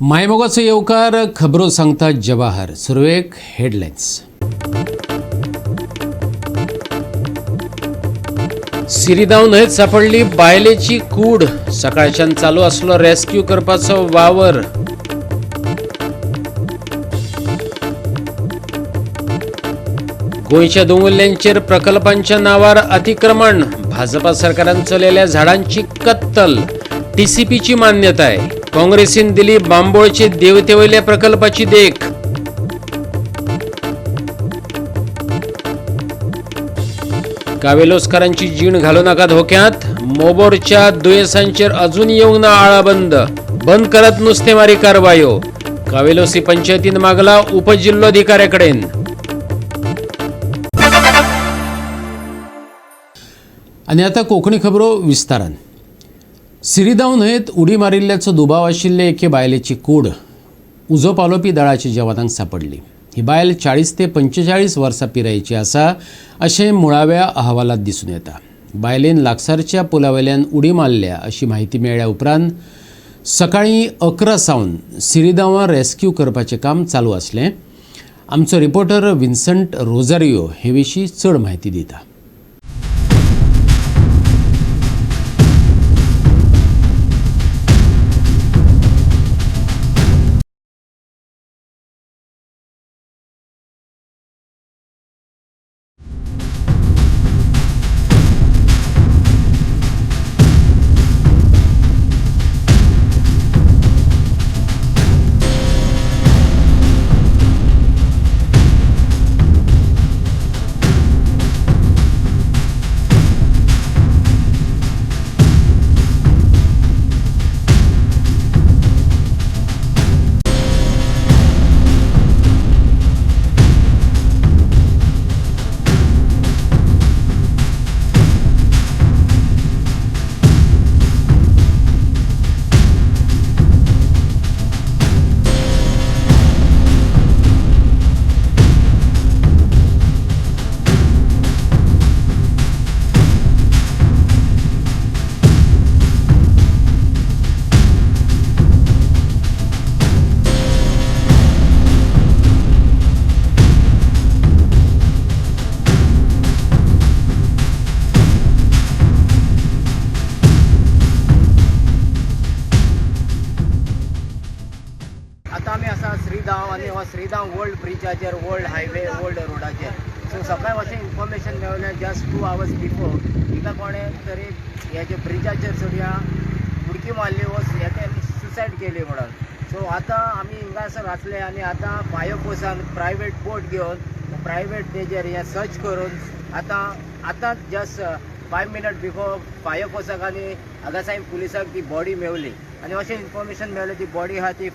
मायमोगाचो येवकार खबरो सांगता जवाहर. सुरवेक हेडलायन्स. सिरिदांव न्हंयत सापडली बायलेची कूड. सकाळच्यान चालू आसलो रेस्क्यू करपाचो वावर. गोंयच्या दोंगुल्ल्यांचेर प्रकल्पांच्या नावार अतिक्रमण. भाजपा सरकारान चलयल्या झाडांची कत्तल. टीसीपीची मान्यताय. काँग्रेसीन दिली बांबोळचे देवतेवयल्या प्रकल्पाची देख. कावेलोसकारांची जीण घालू नाका धोक्यात. मोबोरच्या दुयेंसांचेर अजून येवंक ना आळाबंद. बंद करत नुस्तेमारी कारवायो. कावेलोसी पंचायतीन मागला उपजिल्लोधिकाऱ्याकडेन. आनी आतां कोंकणी खबरो विस्तारान. सिरिदांव न्हंयत उडी मारिल्ल्याचो दुबाव आशिल्ले एके बायलेची कूड उजो पालोवपी दळाच्या जवानांक सापडली. ही बायल 40 ते 45 वर्सां पिरायेची आसा अशें मुळाव्या अहवालात दिसून येता. बायलेन लागसारच्या पुलावयल्यान उडी मारल्या अशी माहिती मेळ्ळ्या उपरांत सकाळीं 11 सावन सिरिदांवां रेस्क्यू करपाचें काम चालू आसलें. आमचो रिपोर्टर विन्संट रोजारियो हे विशीं चड म्हायती दिता. आता आमी आसा श्रीदांव आनी हो श्रीदांव ओल्ड ब्रिजाचेर ओल्ड हायवे ओल्ड रोडाचेर. सो सकाळी अशें इन्फॉर्मेशन मेळ्ळें जस्ट 2 hours बिफोर तिका कोणें तरी हेजे ब्रिजाचेर चडया उडकी मारली व हेका सुसायड केली म्हणून. सो आतां आमी हिंगासर आसले आनी आतां फायर फोर्सान प्रायवेट बोट घेवन प्रायवेट तेजेर हें सर्च करून आतां जस्ट 5 minutes बिफोर फायर फोर्साक आनी हांगासार पुलिसाक ती बॉडी मेवली आनी अशें इन्फॉर्मेशन मेळ्ळें ती बॉडी आहा ती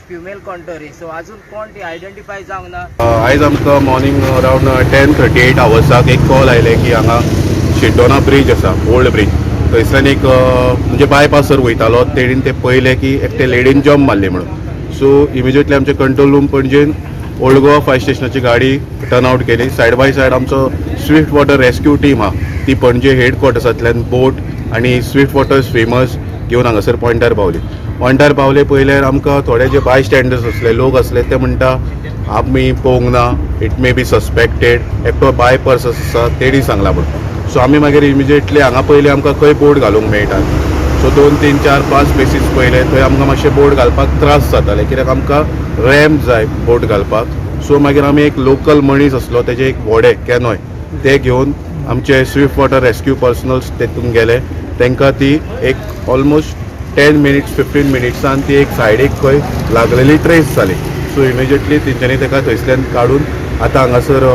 फिमेल कॉन्टरी. सो अजून कोण ती आयडेंटिफाय जावंक ना. आयज आमकां मॉर्निंग अरावंड 10:38 hours एक कॉल आयले की हांगा शिड्डोना ब्रीज आसा ओल्ड ब्रीज थंयसल्यान एक म्हणजे बायपासर वयतालो तेणीन ते पळयलें की एकटे लेडीन जंप मारली म्हणून. सो इमिजिएटली आमचे कंट्रोल रूम पणजेन ओल्ड गोवा फायर स्टेशनाची गाडी टर्न आउट केली. सायड बाय सायड आमचो स्विफ्ट वॉटर रेस्क्यू टीम आहा ती पणजे हेडक्वॉर्टर्सांतल्यान बोट आनी स्विफ्ट वॉटर स्विमर्स घेवन हांगासर पॉयंटार पावली. पॉयंटार पावले पयल्यार आमकां थोडे जे बाय स्टँडर्स असले लोक असले ते म्हणटा आमी पळोवंक ना, इट मे बी सस्पेक्टेड, एकटो बाय पर्स आसा तेणी सांगला म्हणून. सो आमी मागीर इमिजिएटली हांगा पयलीं आमकां खंय बोट घालूंक मेळटा. सो 2, 3, 4, 5 प्लेसीस पयले थंय आमकां मातशें बोट घालपाक त्रास जाताले कित्याक आमकां रॅम्प जाय बोट घालपाक. सो मागीर आमी एक लोकल मनीस आसलो तेजे एक व्हडे कॅनॉय ते घेवन आमचे स्विफ्ट वॉटर रेस्क्यू पर्सनल्स तेतून गेले. तांकां ती एक ऑलमोस्ट 10 minutes 15 minutes ती एक सायडीक खंय लागलेली ट्रेस जाली. सो इमिजिएटली तेंच्यांनी ताका थंयसल्यान काडून आतां हांगासर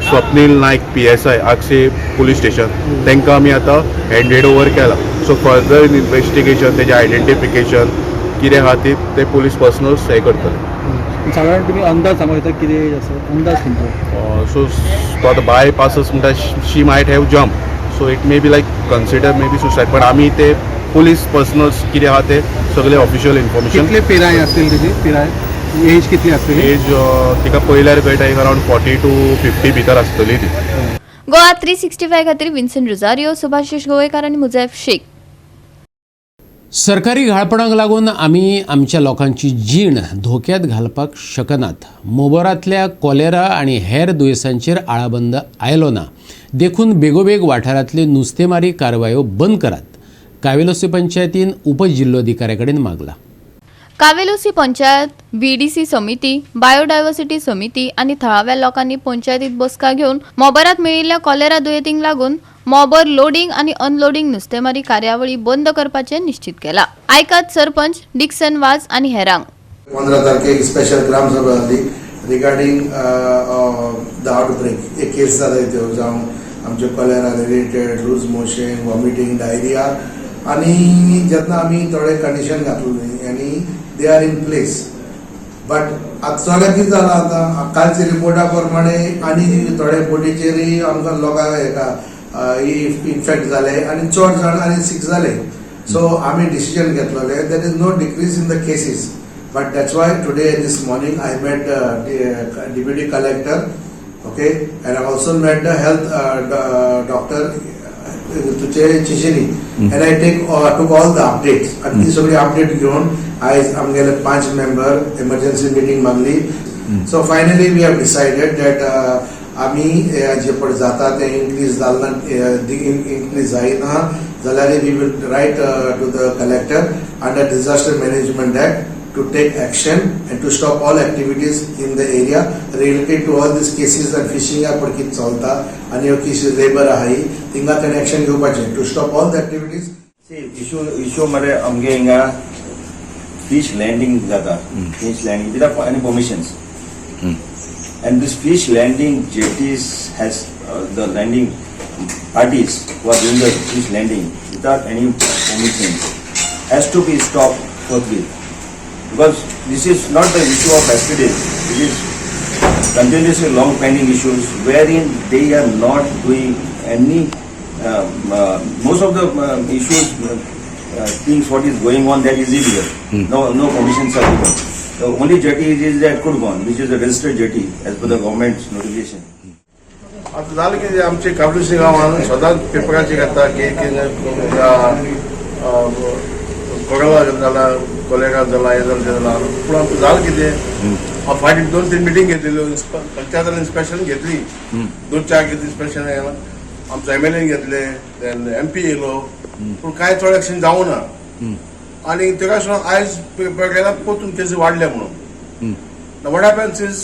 स्वप्नील नायक PSI आगशी पुलीस स्टेशन तांकां आमी आतां हँडेड ओवर केला. सो फर्दर इन्वेस्टिगेशन तेजें आयडेंटिफिकेशन कितें आहा ते पुलीस पर्सनल्स हे करतले. साधारण तुम्ही अंदाज सांगू येता कितें असो अंदाज तुमचो. सो तो आतां बाय पासस म्हणटा she might have jump. So it may be like consider may be suicide. पण आमी ते पुलीस पर्सनल्स कितें आहा ते सगळे ऑफिशियल इन्फॉर्मेशन. कितले पिराय आसतील तेजी पिराय एज कितली आसतली? एज तिका पळयल्यार कळटा एक अरावंड 40 to 50 भितर आसतली ती. गोवा 365 खातीर विन्संट रोजारियो, सुभाशीश गोवेकार आनी मुजैफ शेख. सरकारी घाळपणाक लागून आमी आमच्या लोकांची जीण धोक्यात घालपाक शकनात. मोबोरांतल्या कॉलेरा आनी हेर दुयेंसांचेर आळाबंद आयलो ना देखून बेगोबेग वाठारांतल्यो नुस्तेमारी कारवायो बंद करात, कावेलोसी पंचायतीन उपजिल्लोधिकाऱ्या कडेन मागला. कावेलोसी पंचायत, बीडीसी समिती, बायोडायव्हर्सिटी समिती आणि थळाव्या लोकांनी पंचायतीत बसका घेऊन मोबरात मेळिल्ल्या कॉलेरा दुयेंतीक लागून मोबर लोडिंग आणि अनलोडिंग नुस्तेमारी कार्यावळी बंद करपाचें निश्चित केला. आयकात सरपंच डिक्सन वाज आणि हेरांक. 15 तारखेक स्पेशल ग्राम सभा जाली रिगार्डिंग द आउटब्रेक. एक केस जाता त्यो जावं आमचे cholera related loose motion, vomiting, diarrhoea आणि जेन्ना आमी थोडे कंडिशन घातले आणि they are in place. But आजचो कितें जाला आतां कालच्या रिपोर्टा प्रमाणे आनी थोडे बोटीचेरय आमकां लोकांक हेका इन्फेक्ट जाले आणि चड जाण आनी सीक जाले. सो आमी डिसिजन घेतलेले there is no decrease in the cases. But that's why today this morning I met deputy collector, okay, and I also met the health doctor चिशेनी, and I took all the updates. आणि ती सगळी update घेऊन आयज आमगेले 5 member emergency meeting मागली. So finally we have decided that आमी जे पळय जाता ते इन्क्रीज जालना, इन्क्रीज जायना जाल्यार we will write to the collector under disaster management act to take action and to stop all activities in the area related to all these cases that fishing पर कित चलता आणि ह्यो केसीस लेबर आहाय तिंगा तेणे action घेवपाचें to stop all the activities. Issue मरे आमगे हिंगा फिश लँडिंग जाता. Fish landing without any permissions, and this fish landing jetties has the landing parties who are doing the fish landing without any permissions has to be stopped forthwith, because this is not the issue of yesterday. It is continuously long pending issues wherein they are not doing any most of the issues things what is going on that is illegal. No permissions are given. The only jetty is at Kurgan, which is a registered jetty as per the government's notification. आता झालं की आमचे काबलूसी गावात सदांच पेपराची घाता की corona झाला, cholera झाला, हे झालं ते झाला. पूण आमचं झालं कितें फाटीं 2-3 मिटींग घेतलेल्यो, पंचायतान इन्स्पेक्शन घेतली, 2-4 कितें इन्स्पेक्शन येयला, आमचो MLA घेतले, देन MP येयलो, पूण कांय चड एक्शन जावं ना. आणि तेका सुद्दां आयज पेपर केला परतून केसी वाडल्या म्हणून. What happens is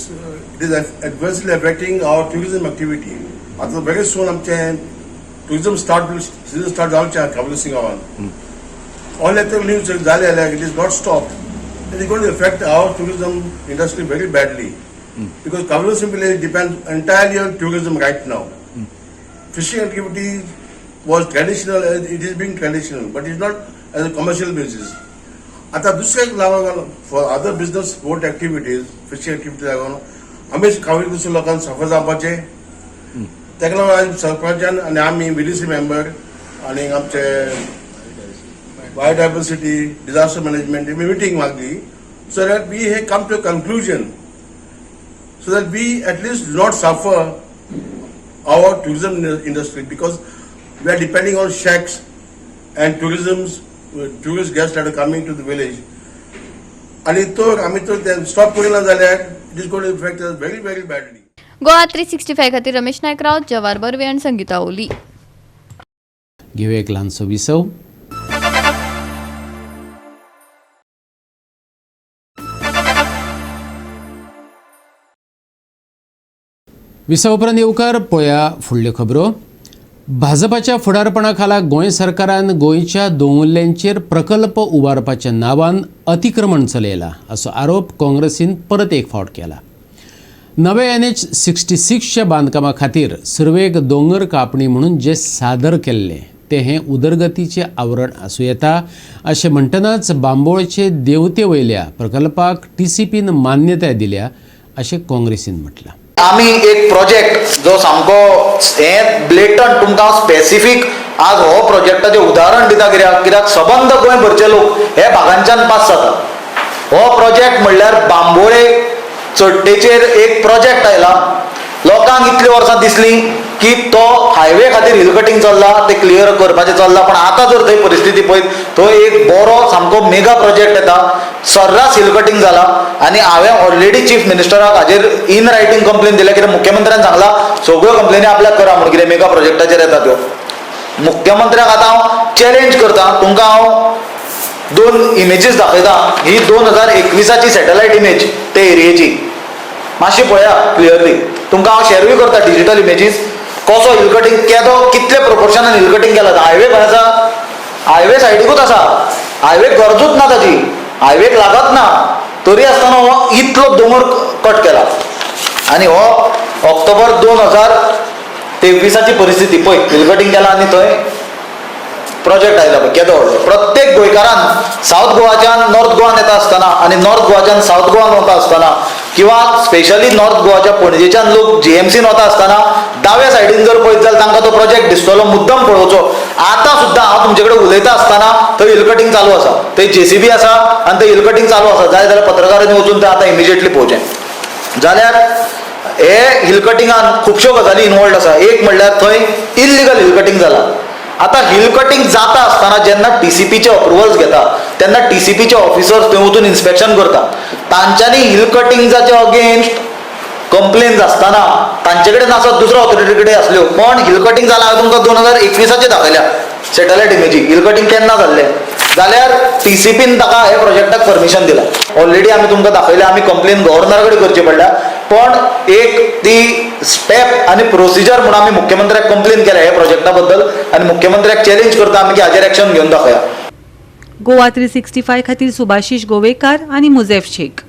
it is adversely affecting our tourism activity. आता very soon आमचे tourism season start जावचे काबलूसी गावात. All that news झाले जाल्यार it is not stopped. It is going to affect our tourism industry very badly. Because Kavelosi village depends entirely on tourism right now. Fishing activity was traditional, it is being traditional, but it is not as a commercial basis. आता दुसऱ्याक लागून for other business boat activities, fishing activities लागून आमी कावेलोसी लोकांक सफर जावपाचे. तेका लागून आज सरपंचान आनी आमी BDC मेंबर आनी आमचे बायोडायव्हर्सिटी, डिजास्टर मॅनेजमेंट मिटींग मागली, so that we have come to conclusion, so that we at least do not suffer our tourism industry, because we are depending on shacks and tourist guests that are coming to the village. आणि तो आम्ही तो stop करिना जाल्यार it is going to effect us very very badly. Goa 365 खातीर रमेश नायक राव, जवार बर्वे आणि संगीता ओली. घेऊया एक ल्हानसो विसव. विसव उपरांत येवकार पळया फुडल्यो खबरो. भाजपाच्या फुडारपणा खाला गोंय सरकारान गोंयच्या दोंगुल्ल्यांचेर प्रकल्प उबारपाच्या नांवान अतिक्रमण चलयलां असो आरोप काँग्रेसीन परत एक फावट केला. नवे NH-66च्या बांदकामा खातीर सर्वेक दोंगर कापणी म्हणून जे सादर केल्ले ते हे उदरगतीचे आवरण आसूं येता अशें म्हणटनाच बांबोळचे देवते वयल्या प्रकल्पाक TCPन मान्यताय दिल्या अशें काँग्रेसीन म्हटलां. आमी एक प्रोजेक्ट जो सामको हे ब्लेटंट तुमकां स्पेसिफीक आज हो प्रोजेक्टाचें उदाहरण दिता. कित्याक सबंद गोंय भरचे लोक हे भागांच्यान पास जातात. हो प्रोजेक्ट म्हणल्यार बांबोळे चड्डेचेर एक प्रोजेक्ट आयला. लोकांक इतली वर्सां दिसली की तो हायवे खातीर हिल कटींग चल्ला ते क्लियर करपाचें चल्ला, पण आतां जर थंय परिस्थिती पळयत थंय एक बरो सामको मेगा प्रोजेक्ट येता, सर्रास हिल कटींग जाला आनी हांवें ऑलरेडी चीफ मिनिस्टराक हाजेर इन रायटींग कंप्लेन दिल्या, कित्याक मुख्यमंत्र्यान सांगला सगळ्यो कंप्लेनी आपल्याक करा म्हणून, कितें मेगा प्रोजेक्टाचेर येता त्यो. मुख्यमंत्र्याक आतां हांव चॅलेंज करता, तुमकां हांव 2 इमेजीस दाखयता. ही 2021ची सॅटेलायट इमेज ते एरियेची, मातशी पळया क्लियरली. तुमकां हांव शेअरूय करता डिजिटल इमेजीस. कसो हिल कटींग केदो, कितले प्रोपोर्शनान हिल कटींग केला. हायवे खंय आसा, हायवे सायडीकूच आसा, हायवे गरजूच ना ताची, हायवेक लागत ना, तरी आसतना हो इतलो दोंगर कट केला. आनी हो ऑक्टोबर 2023ची परिस्थिती पळय, हिल कटींग केला आनी थंय प्रोजेक्ट आयला पळय केदो व्हडलो. प्रत्येक गोंयकारान सावथ गोवाच्यान नॉर्थ गोवान येता आसतना आनी नॉर्थ गोवाच्यान सावथ गोवान वता आसतना, किंवा स्पेशली नॉर्थ गोवाच्या पणजेच्यान लोक जीएमसीन वता आसतना दाव्या सायडीन जर पळयत जाल्यार तांकां तो प्रोजेक्ट दिसतलो, मुद्दम पळोवचो. आतां सुद्दां हांव तुमचे कडेन उलयता आसतना थंय हिल कटींग चालू आसा, थंय JCB आसा आनी थंय हिल कटींग चालू आसा. जाय जाल्यार पत्रकारांनी वचून तें आतां इमिजिएटली पळोवचें. जाल्यार हे हिल कटिंगान खुबश्यो गजाली इनवॉल्ड आसा. एक म्हणल्यार थंय इल्लिगल हिल कटींग जाला. आतां हिल कटींग जाता आसतना जेन्ना TCPचे अप्रुवल्स घेता तेन्ना TCPचे ऑफिसर्स थंय वचून इन्स्पेक्शन करता. तांच्यांनी हिल कटिंग्साच्या अगेन्स्ट कंप्लेन्स आसतना तांचे कडेन आसत दुसऱ्या ऑथॉरिटी कडेन आसल्यो, पण हिल कटींग जालां हांवें तुमकां 2021चे दाखयल्या सॅटेलायट इमेजी. हिल कटींग केन्ना जाल्लें जाल्यार TCPन ताका हे प्रोजेक्टाक परमिशन दिला. ऑलरेडी आमी तुमकां दाखयल्या, आमी कंप्लेन गव्हर्नरा कडेन करची पडल्या, पण एक ती स्टेप आनी प्रोसिजर म्हणून आमी मुख्यमंत्र्याक कंप्लेन केल्या हे प्रोजेक्टा बद्दल आनी मुख्यमंत्र्याक चॅलेंज करता आमी की हाजेर एक्शन घेवन दाखया. गोवा 365 खातीर सुभाशीश गोवेकार आणि मुजेफ शेख.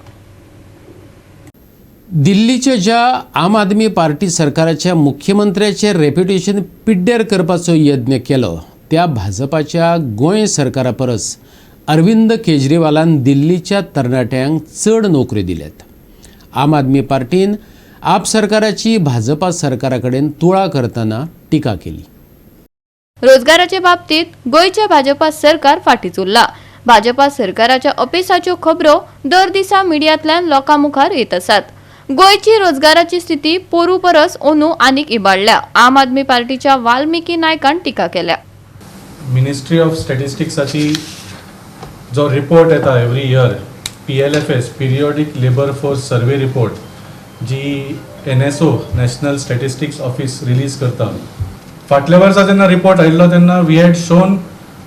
दिल्लीच्या ज्या आम आदमी पार्टी सरकाराच्या मुख्यमंत्र्याचे रेप्युटेशन पिड्ड्यार करपाचो यत्न केलो त्या भाजपाच्या गोंय सरकारा परस अरविंद केजरीवालान दिल्लीच्या तरणाट्यांक चड नोकऱ्यो दिल्यात. आम आदमी पार्टीन आप सरकाराची भाजपा सरकारा कडेन तुळा करतना टिका केली. रोजगाराच्या बाबतीत गोयच्या भाजपा सरकार फाटीच उरला. भाजपा सरकाराच्या अपेसाच्यो खबरो दर दिसा मिडियांतल्यान लोकां मुखार येत आसात. गोयची रोजगाराची स्थिती पोरू परस ओनू आनीक इबाडल्या. आम आदमी पार्टीच्या वाल्मिकी नायकान टिका केल्या. मिनिस्ट्री ऑफ स्टॅटिस्टिक्साची जो रिपोर्ट येता every year, PLFS periodic labour force survey report, जी NSO national statistics office release करता. फाटल्या वर्सा जेन्ना रिपोर्ट आयिल्लो तेन्ना we had shown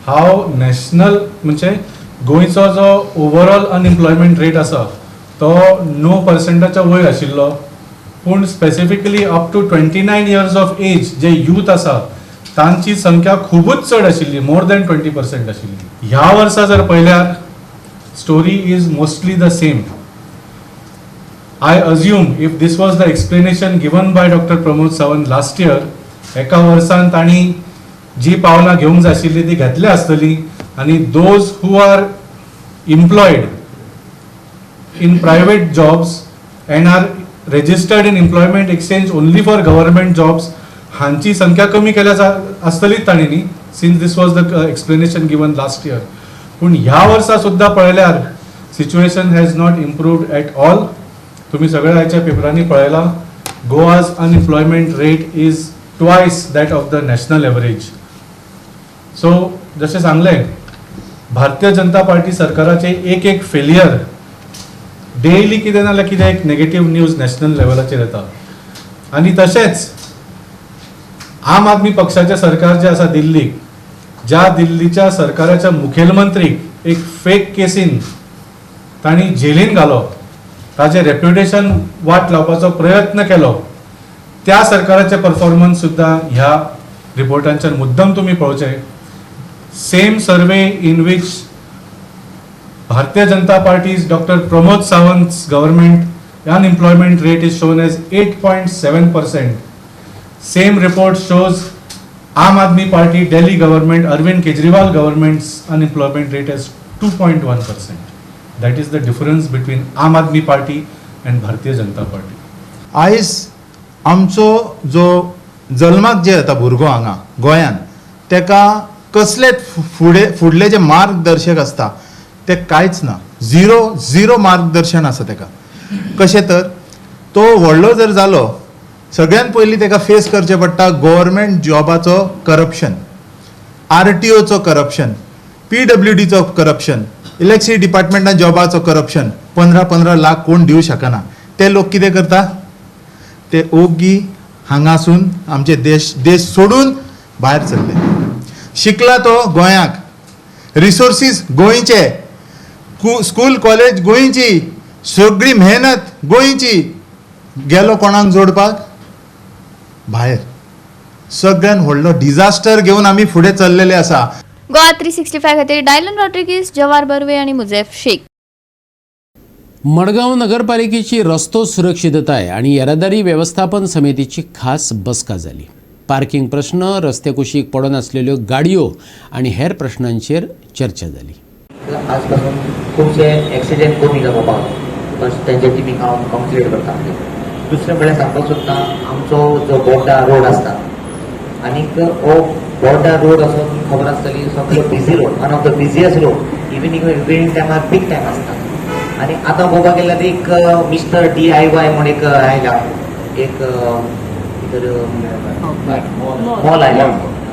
how national म्हणजे गोंयचो जो ओवरऑल अनएम्प्लॉयमेंट रेट आसा तो 9%च्या वयर आशिल्लो, पूण specifically up to 29 years of age जे यूथ आसा तांची संख्या खूबच चड आशिल्ली, मोर दॅन 20% आशिल्ली. ह्या वर्सा जर पळयल्यार story is mostly the same. I assume if this was the explanation given by doctor Pramod Sawant last year, एका वर्सान तांणी जी पावलां घेवंक जाय आशिल्ली ती घेतली आसतली, आनी those who are employed in private jobs and are registered in employment exchange only for government jobs हांची संख्या कमी केल्या आसतलीच तांणी, since this was the explanation given last year. पूण ह्या वर्सा सुद्दां पळयल्यार situation has not improved at all. तुम्ही सगळ्या ह्याच्या पेपरांनी पळयला, Goa's unemployment rate is twice that of the national average. So जशें सांगलें, भारतीय जनता पार्टी सरकाराचे एक फेलियर डेली कितें ना जाल्यार कितें एक नेगेटीव न्यूज नॅशनल लेवलाचेर येता. आनी तशेंच आम आदमी पक्षाचें सरकार जें आसा दिल्लीक, ज्या दिल्लीच्या सरकाराच्या मुखेलमंत्रीक एक फेक केसीन तांणी जेलीन घालो, ताचें रेप्युटेशन वाट लावपाचो प्रयत्न केलो, त्या सरकाराचे परफॉर्मन्स सुद्दां ह्या रिपोर्टांच्यान मुद्दम तुमी पळोवचें. Same survey in which Bharatiya Janata Party's Dr. Pramod Sawant's government unemployment rate is shown as 8.7%. Same report shows Aam Aadmi Party Delhi government, Arvind Kejriwal government's unemployment rate as 2.1%. That is the difference between Aam Aadmi Party and Bharatiya Janata Party. आयज आमचो जो जल्माक जे येता भुरगो हांगा गोंयान, तेका कसलेच फुडले जे मार्गदर्शक आसता ते कांयच ना. झिरो मार्गदर्शन आसा तेका. कशें तर तो व्हडलो जर जालो सगळ्यात पयलीं ताका फेस करचें पडटा गव्हर्मेंट जॉबाचो करप्शन, RTOचो करप्शन, PWDचो करप्शन, इलेक्ट्रिसिटी डिपार्टमेंटान जॉबाचो करप्शन. 15-15 लाख कोण दिवं शकना. ते लोक कितें करता, ते ओगी हांगासून आमचे देश सोडून भायर सरले. शिकला तो गोंयाक, रिसोर्सीस गोंयचे, स्कूल कॉलेज गोंयची, सगळी मेहनत गोंयची, गेलो कोणाक जोडपाक भायर. सगळ्यान व्हडलो डिझास्टर घेवन आमी फुडें चल्लेले आसा. गोवा 365 खातीर डायलन रॉड्रिगीस, जवार बर्वे आणि मुजेफ शेख. मडगाव नगरपालिकेची रस्तो सुरक्षितताय आणि येरादारी व्यवस्थापन समितीची खास बसका जाली. पार्किंग प्रश्न, रस्ते कुशीक पडून असलेल्यो गाडयो आणि हेर प्रश्नांचेर चर्चा जाली. आजपासून खूपशे ॲक्सिडेंट कमी जावपाक बस त्यांच्या टिमीक हांव कंप्लीट करता. दुसरें म्हळ्यार सांगपाक सोदता, आमचो जो बोर्डा रोड आसता आनीक हो बोर्डा रोड असो खबर आसतली सगळो busy road, one of the busiest road. Evening टायमार पीक टायम आसता. आणि आता पळोवपाक गेल्यार एक मिस्टर DIY म्हण एक आयला, एक मॉल आयला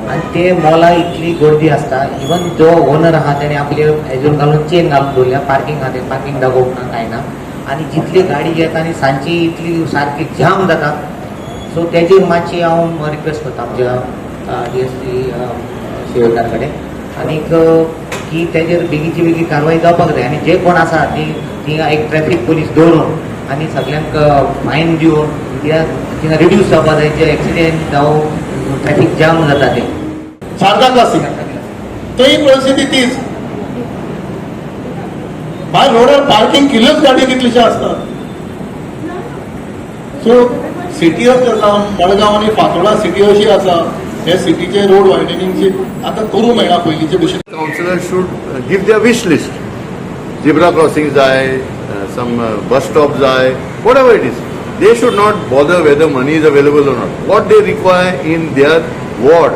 आणि ते मॉला इतली गर्दी आसता. इवन जो ओनर आहा तेणे आपले हेजून घालून चेन घालून दवरल्या पार्किंग आहा ते पार्किंग दाखोवंक ना काय ना. आणि जितली गाडी येता आनी सांजची इतली सारकी जाम जाता. सो तेजेर मातशी हांव रिक्वेस्ट करता आमच्या DSP सेवकार कडेन आनीक की तेजेर बेगीची बेगी कारवाई जावपाक जाय. आनी जे कोण आसा ती एक ट्रॅफिक पोलीस दवरून आनी सगळ्यांक फायन दिवन थिंगा रिड्यूस जावपाक जाय. जे एक्सिडेंट जावं ट्रॅफिक जाम जाता ते सारका क्लासीक तोही परिस्थिती तीच. भायर रोडार पार्किंग केल्योच गाडी कितलेशे असतात. सो सिटी ऑफ मडगांव आनी फातोर्डा सिटी अशी आसा, हे सिटीचे रोड वायडनिंगचे आता करूंक मेळना पयलींचे भशेन. Councillor should give their wish list. Zebra crossings jai, some bus stop jai, whatever it is. They should not bother whether money is available or not. What they require in their ward.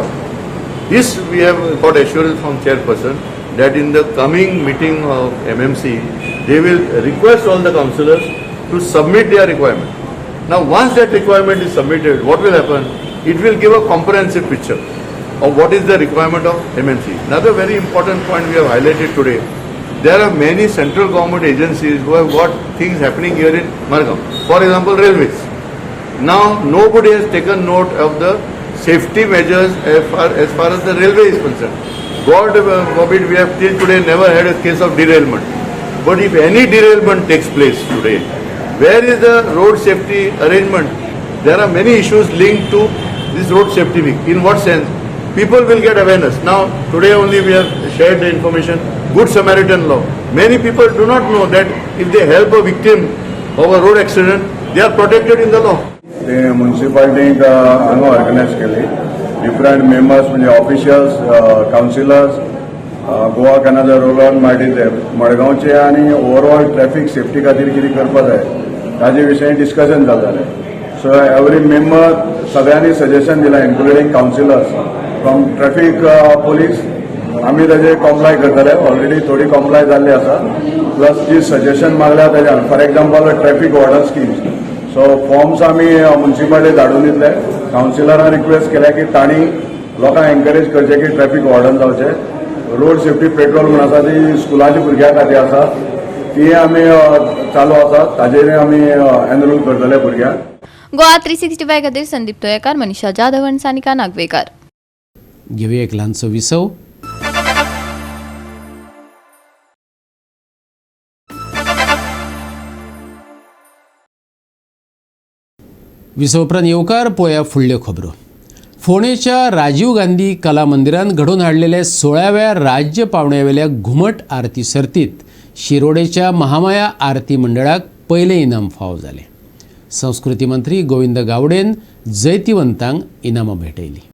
This we have got assurance from chairperson that in the coming meeting of MMC, they will request all the councillors to submit their requirement. Now once that requirement is submitted, what will happen? It will give a comprehensive picture of what is the requirement of MMC. Another very important point we have highlighted today, there are many central government agencies who have got things happening here in Margam. For example, railways. Now nobody has taken note of the safety measures as far as the railway is concerned. God forbid, we have till today never had a case of derailment. But if any derailment takes place today, where is the road safety arrangement? There are many issues linked to this road safety week. In what sense? People will get awareness. Now, today only we have shared the information, Good Samaritan law. Many people do not know that if they help a victim of a road accident, they are protected in the law. ते म्युन्सिपाल्टीक हांगा organise केली. Different members म्हणजे officials, councillors, Goa कॅनल रोलर मार्टीचे मडगांवचे आनी overall traffic safety खातीर कितें करपा जाय ताजे विशयी डिस्कशन जातालें. सो एवरी मेंबर सगळ्यांनी सजेशन दिलां, including counsellors from traffic police. आमी ताजे कॉम्प्लाय करतले. ऑलरेडी थोडी कॉम्प्लाय जाल्ली आसा. प्लस जी सजेशन मागल्या ताज्यान, for example traffic warden schemes. So forms आमी म्युन्सिपाल्टी धाडून दितले. काउन्सिलरान रिक्वेस्ट केल्या की तांणी लोकांक एनकरेज करचे की ट्रॅफिक वॉर्डन जावचे. रोड सेफ्टी पेट्रोल म्हणून आसा ती स्कुलाच्या भुरग्यां खातीर आसा, ती आमी चालू आसा. ताजेर आमी एनरोल करतले भुरग्यांक. गोवा 365 खातीर संदीप तोयेकार, मनीषा जाधव आणि सानिका नागवेकर. घेऊया एक ल्हानसो विसव. विसव उपरांत येवकार पळोवया फुडल्यो खबरो. फोंडेच्या राजीव गांधी कला मंदिरांत घडोवन हाडलेल्या 16व्या राज्य पावण्यावेल्या घुमट आरती सर्तीत शिरोडेच्या महामाया आरती मंडळाक पयलें इनाम फावो जालें. संस्कृती मंत्री गोविंद गावडेन जैतिवंतांक इनामां भेटयलीं.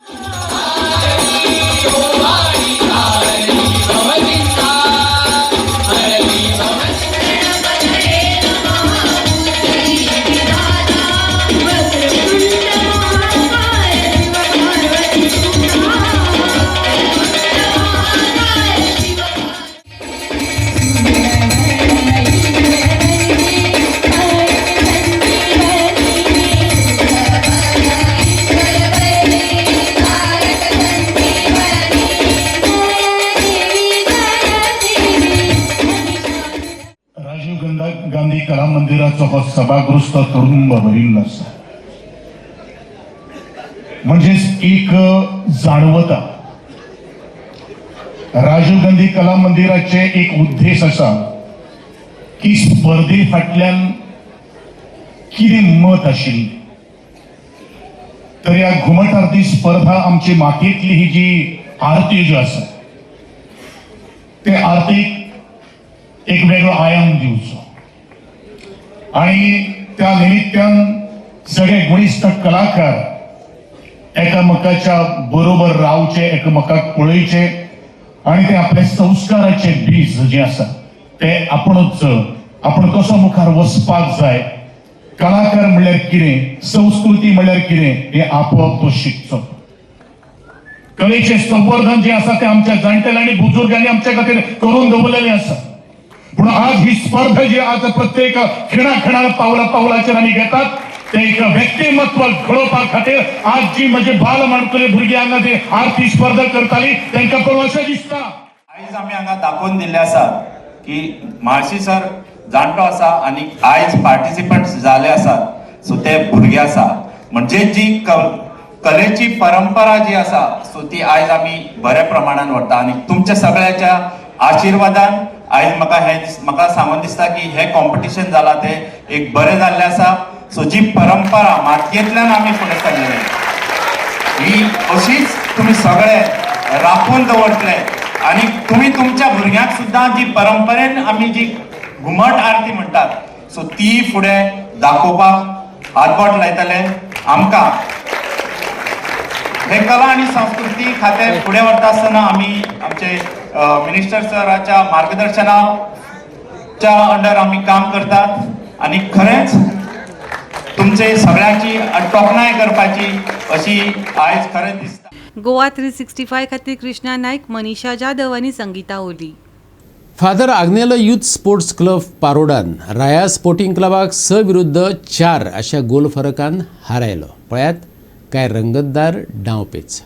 गोंयकारांचो हो सभागृस्त तुडुंब भरिल्लो आसा. म्हणजेच एक जाणवता राजीव गांधी कला मंदिराचे एक उद्देश असा की स्पर्धे फाटल्यान कितें मत आशिल्ली. तर ह्या घुमट आरती स्पर्धा आमची मातयेंतली ही जी आरती ज्यो आसा ते आरतीक एक वेगळो आयाम दिवचो आणि त्या निमित्तान सगळे गुणिश्ठ कलाकार एकामेकाच्या बरोबर रावचे, एकामेकाक पळयचे आणि ते आपले संस्काराचे बीज जे आसा ते आपण कसो मुखार वचपाक जाय, कलाकार म्हणल्यार कितें, संस्कृती म्हणल्यार कितें हे आपोआप तो शिकचो. कलेचे संवर्धन जे आसा ते आमच्या जाणटेल्यांनी बुजुर्गांनी आमच्या खातीर करून दवरलेले आसा. पूण आज ही स्पर्धा जी आज प्रत्येक खिणा पावलाचेर आमी घेतात ते एक व्यक्तिमत्व घडोवपा खातीर आज जी म्हणजे बाल माणकुले भुरगीं हांगा ती आरती स्पर्धा करताली तांकां पळोवन अशें दिसता. आयज आमी हांगा दाखोवन दिल्ले आसा की म्हाळशी सर जाणटो आसा आणि आयज पार्टिसिपंट जाले आसात. सो ते भुरगे आसा म्हणजे जी कलेची परंपरा जी आसा सो ती आयज आमी बऱ्या प्रमाणान व्हरता आणि तुमच्या सगळ्याच्या आशिर्वादान आयज म्हाका सांगून दिसता की हे कॉम्पिटिशन जाला ते एक बरें जाल्ले आसा. सो जी परंपरा मातयेंतल्यान आमी फुडें सरलेले ही अशीच तुम्ही सगळे राखून दवरतले आणि तुम्ही तुमच्या भुरग्यांक सुद्धा जी परंपरेन आमी जी घुमट आरती म्हणटात सो ती फुडें दाखोवपाक हातबोट लायतले. आमकां हे कला आणि संस्कृती खातें फुडें व्हरता आसतना आमी आमचे मिनिस्टर सराच्या मार्गदर्शनाच्या अंडर आमी काम करतात आणि खरेंच तुमचे सगळ्यांची तोखणाय करपाची अशी आयज खरेंच दिसता. गोवा 365 खातीर कृष्णा नायक, मनीषा जाधव आनी संगीता ओली. Father Agnelo youth sports club पारोडान राया स्पोर्टिंग क्लबाक 6-4 अशा गोल फरकान हारयलो. पळयात काय रंगतदार डावपेच.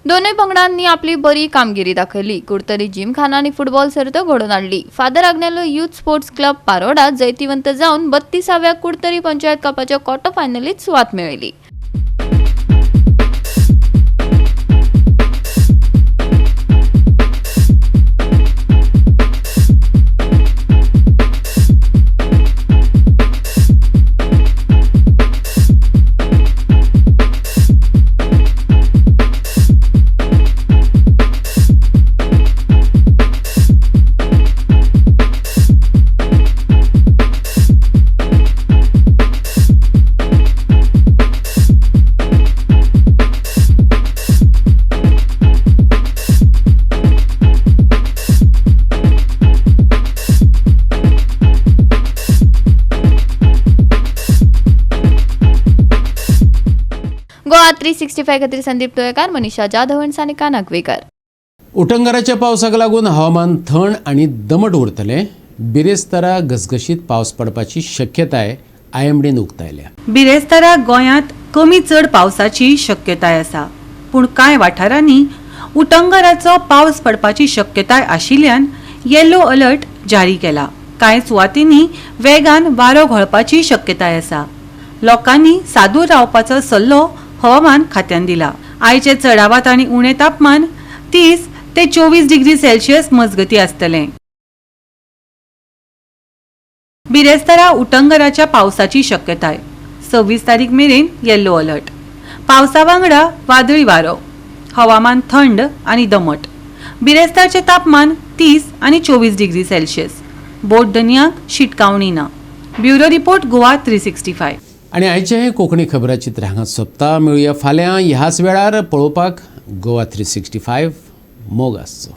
दोनूय पंगडांनी आपली बरी कामगिरी दाखयली. कुडतरी जिमखाना आणि फुटबॉल सर्त घडोवन हाडली. Father Agnelo youth sports club Paroda जैतिवंत जावन 32व्या कुडतरी पंचायत कपाच्या क्वॉर्टर फायनलीत सुवात मेळयली. गोवा 365 खातीर संदीप तोयकार, मनीषा जाधव आनी सानिका नागवेकर. उटंगराच्या पावसाक लागून हवामान थंड आणि दमट उरतले. बिरेस्तारा घसघशीत पावस पडपाची शक्यताय IMDन उक्तायल्या. बिरेस्तारा गोंयांत कमी चड पावसाची शक्यताय आसा, पूण कांय वाठारांनी उटंगराचो पावस पडपाची शक्यताय आशिल्ल्यान येलो अलर्ट जारी केला. कांय सुवातींनी वेगान वारो घोळपाची शक्यताय आसा. लोकांनी सादूर रावपाचो सल्लो हवामान खात्यान दिला. आयचे चडावात आनी उणे तापमान 30 ते 24 डिग्री सेल्सियस मजगती आसतले. बिरेस्तारा उटंगराच्या पावसाची शक्यताय 26 तारीख मेरेन येल्लो अलर्ट. पावसा वांगडा वादळी वारो, हवामान थंड आनी दमट. बिरेस्तारचे तापमान 30 आनी 24 डिग्री सेल्सियस. बोट दनयाक शिटकावणी ना. Bureau report Goa 365. आणि आयचे हे कोंकणी खबराचित्र हांगा सोंपता. मेळुया फाल्यां ह्याच वेळार पळोवपाक गोवा 365 मोग आसचो.